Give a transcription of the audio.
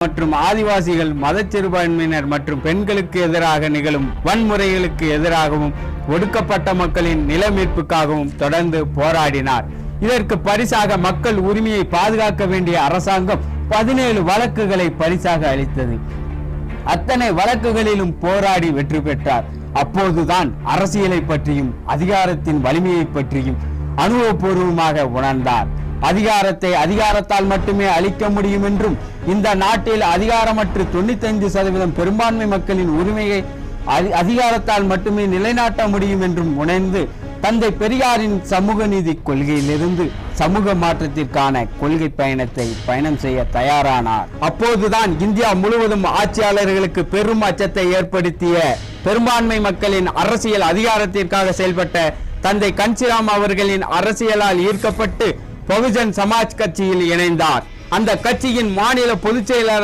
மற்றும் ஆதிவாசிகள், மதச்சிறுபான்மையினர் மற்றும் பெண்களுக்கு எதிராக நிகழும் வன்முறைகளுக்கு எதிராகவும் ஒடுக்கப்பட்ட மக்களின் நில மீட்புக்காகவும் தொடர்ந்து போராடினார். இதற்கு பரிசாக மக்கள் உரிமையை பாதுகாக்க வேண்டிய அரசாங்கம் 17 வழக்குகளை பரிசாக அளித்தது. அத்தனை வழக்குகளிலும் போராடி வெற்றி பெற்றார். அப்போதுதான் அரசியலை பற்றியும் அதிகாரத்தின் வலிமையை பற்றியும் அனுபவபூர்வமாக உணர்ந்தார். அதிகாரத்தை அதிகாரத்தால் மட்டுமே அளிக்க முடியும் என்றும், இந்த நாட்டில் அதிகாரமற்று 95% பெரும்பான்மை மக்களின் உரிமையை அதிகாரத்தால் மட்டுமே நிலைநாட்ட முடியும் என்றும் உணர்ந்து தந்தை பெரியாரின் சமூக நீதி கொள்கையிலிருந்து சமூக மாற்றத்திற்கான கொள்கை பயணம் செய்ய தயாரானார். அப்போதுதான் இந்தியா முழுவதும் ஆட்சியாளர்களுக்கு பெரும் அச்சத்தை ஏற்படுத்திய பெரும்பான்மை மக்களின் அரசியல் அதிகாரத்திற்காக செயல்பட்ட தந்தை கன்சிராம் அவர்களின் அரசியலால் ஈர்க்கப்பட்டு பகுஜன் சமாஜ் கட்சியில் இணைந்தார். அந்த கட்சியின் மாநில பொதுச் செயலாளர்